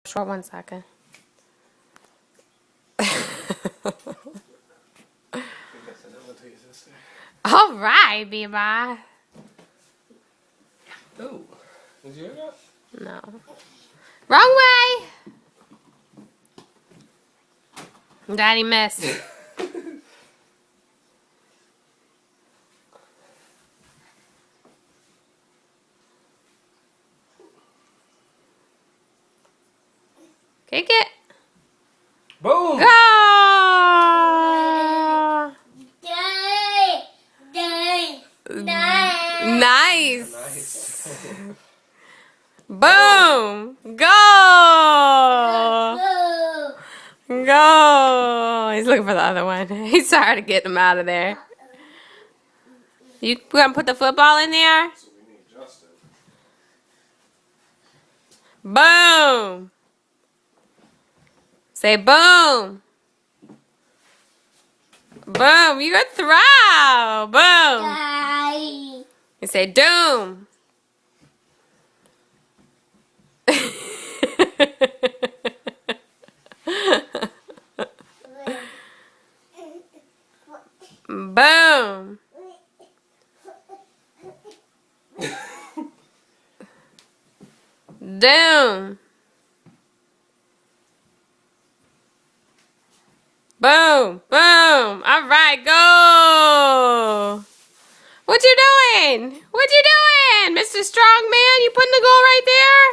For 1 second. All right, Biba. Oh, did you hear that? No. Wrong way. Daddy missed. Kick it. Boom! Go! Nice. Nice. Boom. Go. Go. He's looking for the other one. He's trying to get him out of there. You gonna put the football in there? So we need Justin. Boom. Say boom. Boom. You got throw. Boom. You say doom. Boom. Doom. Boom. Boom. All right, go. What you doing? What you doing, Mr. Strongman? You putting the goal right there?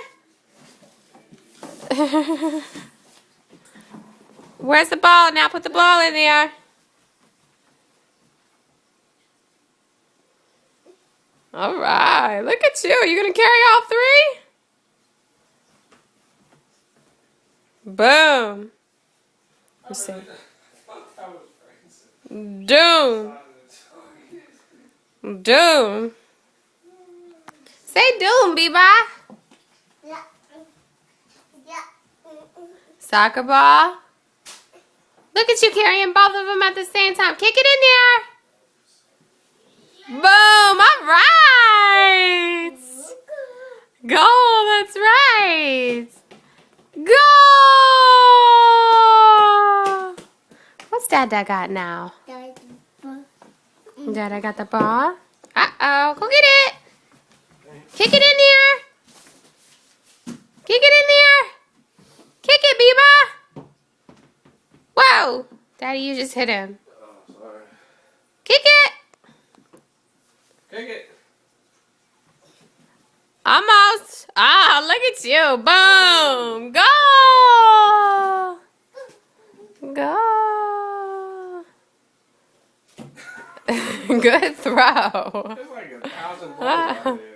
Where's the ball? Now put the ball in there. All right. Look at you. You going to carry all 3? Boom. Let's see. Doom. Doom. Say doom, Biba. Soccer ball. Look at you carrying both of them at the same time. Kick it in there. Boom. All right. Go. That's right. Go. What's Dada got now? Dada got the ball. Uh-oh. Go get it. Kick it in there. Kick it in there. Kick it, Biba. Whoa. Daddy, you just hit him. Oh, sorry. Kick it. Kick it. Almost. Ah, look at you. Boom. Go. Go. Good throw. There's like 1,000 balls out there.